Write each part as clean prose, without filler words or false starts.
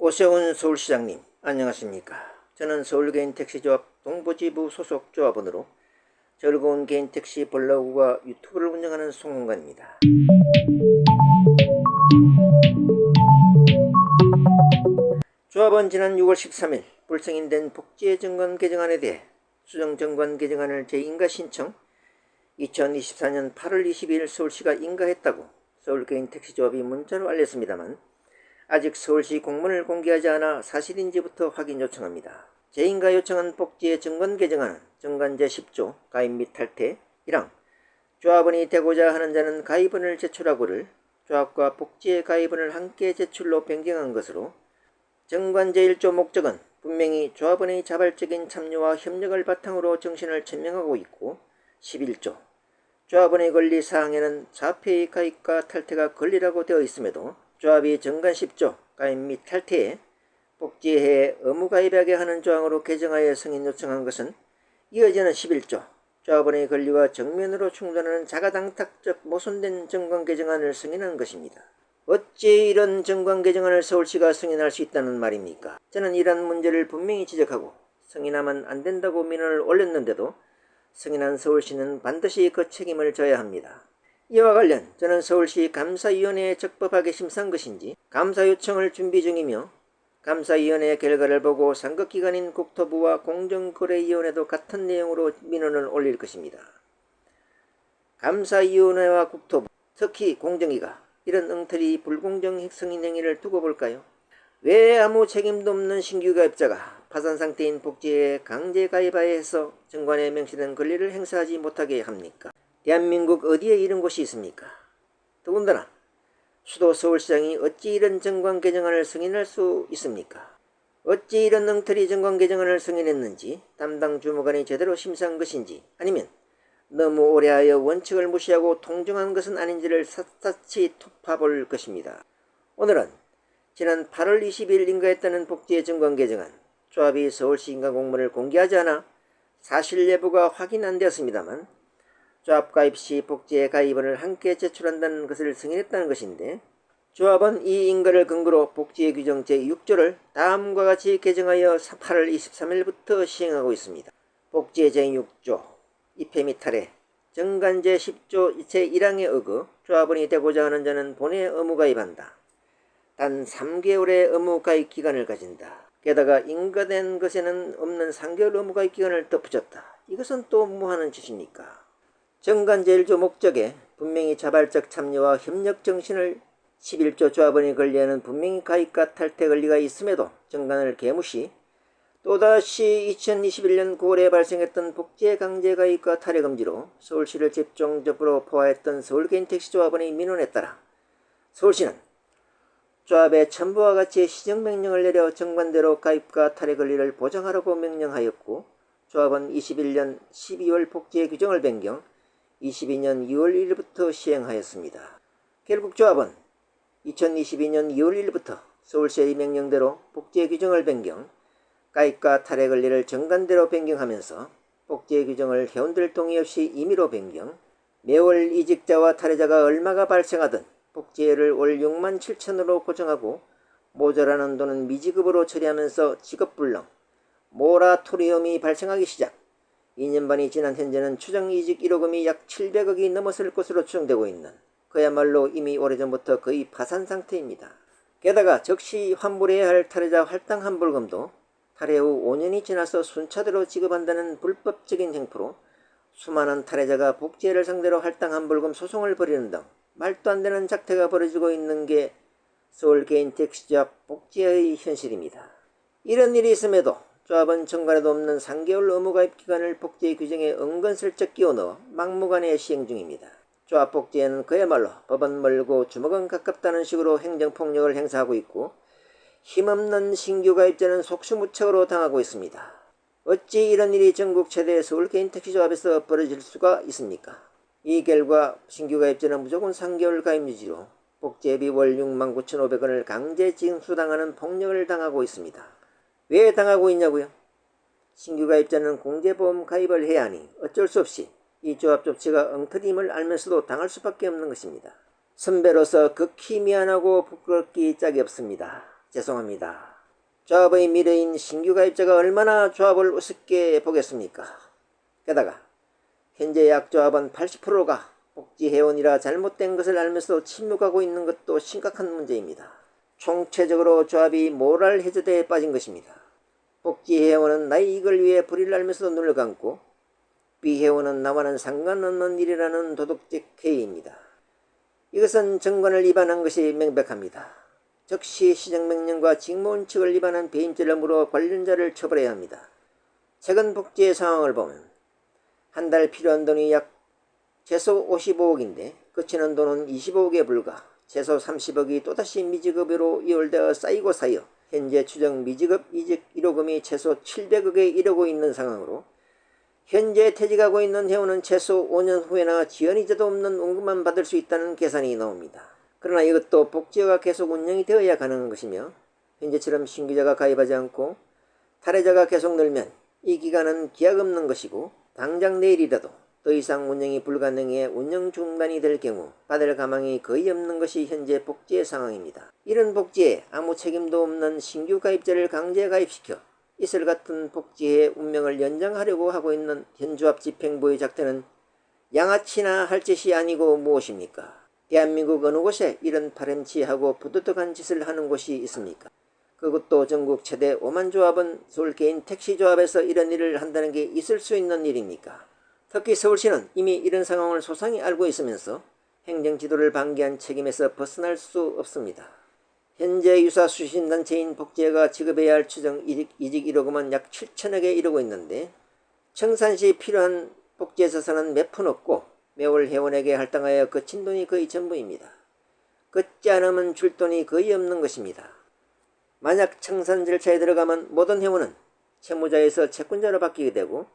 오세훈 서울시장님 안녕하십니까. 저는 서울개인택시조합 동부지부 소속 조합원으로 즐거운 개인택시 블로그와 유튜브를 운영하는 송홍관입니다. 조합은 지난 6월 13일 불승인된 복지의정관 개정안에 대해 수정정관 개정안을 재인가 신청 2024년 8월 22일 서울시가 인가했다고 서울개인택시조합이 문자로 알렸습니다만 아직 서울시 공문을 공개하지 않아 사실인지부터 확인 요청합니다. 재인가 요청한 복지의 정관 개정안은 정관 제10조 가입 및 탈퇴 1항 조합원이 되고자 하는 자는 가입원을 제출하고를 조합과 복지의 가입원을 함께 제출로 변경한 것으로 정관 제1조 목적은 분명히 조합원의 자발적인 참여와 협력을 바탕으로 정신을 천명하고 있고 11조 조합원의 권리 사항에는 자폐의 가입과 탈퇴가 권리라고 되어 있음에도 조합이 정관 10조 가입 및 탈퇴에 복지회에 의무가입하게 하는 조항으로 개정하여 승인 요청한 것은 이어지는 11조 조합원의 권리와 정면으로 충돌하는 자가당탁적 모순된 정관 개정안을 승인한 것입니다. 어찌 이런 정관 개정안을 서울시가 승인할 수 있다는 말입니까? 저는 이런 문제를 분명히 지적하고 승인하면 안 된다고 민원을 올렸는데도 승인한 서울시는 반드시 그 책임을 져야 합니다. 이와 관련 저는 서울시 감사위원회에 적법하게 심사한 것인지 감사 요청을 준비 중이며 감사위원회 결과를 보고 상급기관인 국토부와 공정거래위원회도 같은 내용으로 민원을 올릴 것입니다. 감사위원회와 국토부, 특히 공정위가 이런 엉터리 불공정 승인 행위를 두고 볼까요? 왜 아무 책임도 없는 신규 가입자가 파산 상태인 복지에 강제 가입하여 해서 정관에 명시된 권리를 행사하지 못하게 합니까? 대한민국 어디에 이런 곳이 있습니까? 더군다나 수도 서울시장이 어찌 이런 정관 개정안을 승인할 수 있습니까? 어찌 이런 엉터리 정관 개정안을 승인했는지 담당 주무관이 제대로 심사한 것인지 아니면 너무 오래하여 원칙을 무시하고 통정한 것은 아닌지를 샅샅이 톱파볼 것입니다. 오늘은 지난 8월 20일 인가했다는 복지의 정관 개정안 조합이 서울시 인가 공문을 공개하지 않아 사실 여부가 확인 안 되었습니다만 조합 가입 시 복지의 가입원을 함께 제출한다는 것을 승인했다는 것인데 조합은 이 인가를 근거로 복지의 규정 제6조를 다음과 같이 개정하여 8월 23일부터 시행하고 있습니다. 복지의 제6조 입회 및 탈회 정관 제10조 제1항에 의거 조합원이 되고자 하는 자는 본회에 의무가입한다. 단 3개월의 의무가입 기간을 가진다. 게다가 인가된 것에는 없는 3개월 의무가입 기간을 덧붙였다. 이것은 또 뭐하는 짓입니까? 정관 제1조 목적에 분명히 자발적 참여와 협력 정신을 11조 조합원이 권리하는 분명히 가입과 탈퇴 권리가 있음에도 정관을 개무시 또다시 2021년 9월에 발생했던 복지의 강제 가입과 탈퇴 금지로 서울시를 집중적으로 포화했던 서울개인택시조합원의 민원에 따라 서울시는 조합에 첨부와 같이 시정명령을 내려 정관대로 가입과 탈퇴 권리를 보장하라고 명령하였고 조합은 21년 12월 복지의 규정을 변경 22년 2월 1일부터 시행하였습니다. 결국 조합은 2022년 2월 1일부터 서울시의 명령대로 복지의 규정을 변경, 가입과 탈퇴 권리를 정관대로 변경하면서 복지의 규정을 회원들 동의 없이 임의로 변경, 매월 이직자와 탈퇴자가 얼마가 발생하든 복지회를 월 6만 7천으로 고정하고 모자라는 돈은 미지급으로 처리하면서 직업불능, 모라토리엄이 발생하기 시작 2년 반이 지난 현재는 추정이직 1호금이 약 700억이 넘었을 것으로 추정되고 있는 그야말로 이미 오래전부터 거의 파산 상태입니다. 게다가 적시 환불해야 할 탈퇴자 할당 환불금도 탈퇴 후 5년이 지나서 순차대로 지급한다는 불법적인 행포로 수많은 탈퇴자가 복지회를 상대로 할당 환불금 소송을 벌이는 등 말도 안 되는 작태가 벌어지고 있는 게 서울개인택시조합 복지회의 현실입니다. 이런 일이 있음에도 조합은 정관에도 없는 3개월 의무가입 기간을 복지의 규정에 은근슬쩍 끼워넣어 막무가내 시행 중입니다. 조합 복지회는 그야말로 법은 멀고 주먹은 가깝다는 식으로 행정폭력을 행사하고 있고 힘없는 신규 가입자는 속수무책으로 당하고 있습니다. 어찌 이런 일이 전국 최대 서울개인택시조합에서 벌어질 수가 있습니까? 이 결과 신규 가입자는 무조건 3개월 가입 유지로 복지회비 월 69,500원을 강제 징수당하는 폭력을 당하고 있습니다. 왜 당하고 있냐고요? 신규 가입자는 공제보험 가입을 해야 하니 어쩔 수 없이 이 조합 조치가 엉터리임을 알면서도 당할 수밖에 없는 것입니다. 선배로서 극히 미안하고 부끄럽기 짝이 없습니다. 죄송합니다. 조합의 미래인 신규 가입자가 얼마나 조합을 우습게 보겠습니까? 게다가 현재 약조합원 80%가 복지회원이라 잘못된 것을 알면서도 침묵하고 있는 것도 심각한 문제입니다. 총체적으로 조합이 모랄 해저대에 빠진 것입니다. 복지회원은 나의 이익을 위해 불의를 알면서도 눈을 감고 비회원은 나와는 상관없는 일이라는 도덕적 해이입니다. 이것은 정관을 위반한 것이 명백합니다. 즉시 시정명령과 직무원칙을 위반한 배임죄를 물어 관련자를 처벌해야 합니다. 최근 복지의 상황을 보면 한 달 필요한 돈이 약 최소 55억인데 그치는 돈은 25억에 불과 최소 30억이 또다시 미지급으로 이월되어 쌓이고 쌓여 현재 추정 미지급 이직 1호금이 최소 700억에 이르고 있는 상황으로 현재 퇴직하고 있는 회원은 최소 5년 후에나 지연이자도 없는 원금만 받을 수 있다는 계산이 나옵니다. 그러나 이것도 복지회가 계속 운영이 되어야 가능한 것이며 현재처럼 신규자가 가입하지 않고 탈회자가 계속 늘면 이 기간은 기약 없는 것이고 당장 내일이라도 더 이상 운영이 불가능해 운영 중단이 될 경우 받을 가망이 거의 없는 것이 현재 복지의 상황입니다. 이런 복지에 아무 책임도 없는 신규 가입자를 강제 가입시켜 이슬 같은 복지의 운명을 연장하려고 하고 있는 현조합 집행부의 작전은 양아치나 할 짓이 아니고 무엇입니까? 대한민국 어느 곳에 이런 파렴치하고 부도덕한 짓을 하는 곳이 있습니까? 그것도 전국 최대 5만 조합은 서울 개인 택시조합에서 이런 일을 한다는 게 있을 수 있는 일입니까? 특히 서울시는 이미 이런 상황을 소상히 알고 있으면서 행정지도를 방기한 책임에서 벗어날 수 없습니다. 현재 유사 수신단체인 복지회가 지급해야 할 추정 이직 1억은 약 7천억에 이르고 있는데 청산시 필요한 복지회 자산은 몇 푼 없고 매월 회원에게 할당하여 거친 돈이 거의 전부입니다. 걷지 않으면 줄 돈이 거의 없는 것입니다. 만약 청산 절차에 들어가면 모든 회원은 채무자에서 채권자로 바뀌게 되고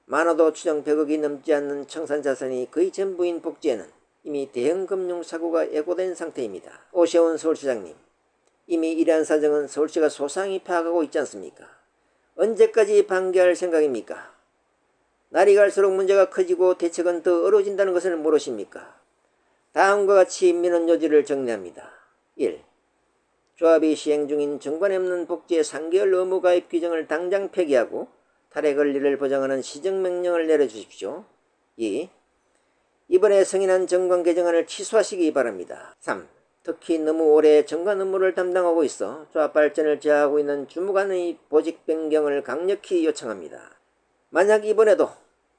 많아도 추정 100억이 넘지 않는 청산 자산이 거의 전부인 복지회는 이미 대형 금융사고가 예고된 상태입니다. 오세훈 서울시장님, 이미 이러한 사정은 서울시가 소상히 파악하고 있지 않습니까? 언제까지 방기할 생각입니까? 날이 갈수록 문제가 커지고 대책은 더 어려워진다는 것을 모르십니까? 다음과 같이 민원 요지를 정리합니다. 1. 조합이 시행 중인 정관에 없는 복지의 3개월 의무 가입 규정을 당장 폐기하고 탈의 권리를 보장하는 시정명령을 내려주십시오. 2. 이번에 승인한 정관 개정안을 취소하시기 바랍니다. 3. 특히 너무 오래 정관 업무를 담당하고 있어 조합 발전을 제어하고 있는 주무관의 보직 변경을 강력히 요청합니다. 만약 이번에도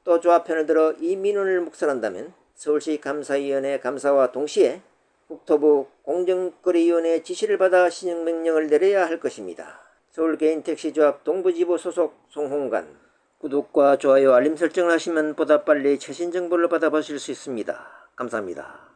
또 조합 편을 들어 이 민원을 묵살한다면 서울시 감사위원회 감사와 동시에 국토부 공정거래위원회 지시를 받아 시정명령을 내려야 할 것입니다. 서울개인택시조합 동부지부 소속 송홍관. 구독과 좋아요 알림 설정을 하시면 보다 빨리 최신 정보를 받아보실 수 있습니다. 감사합니다.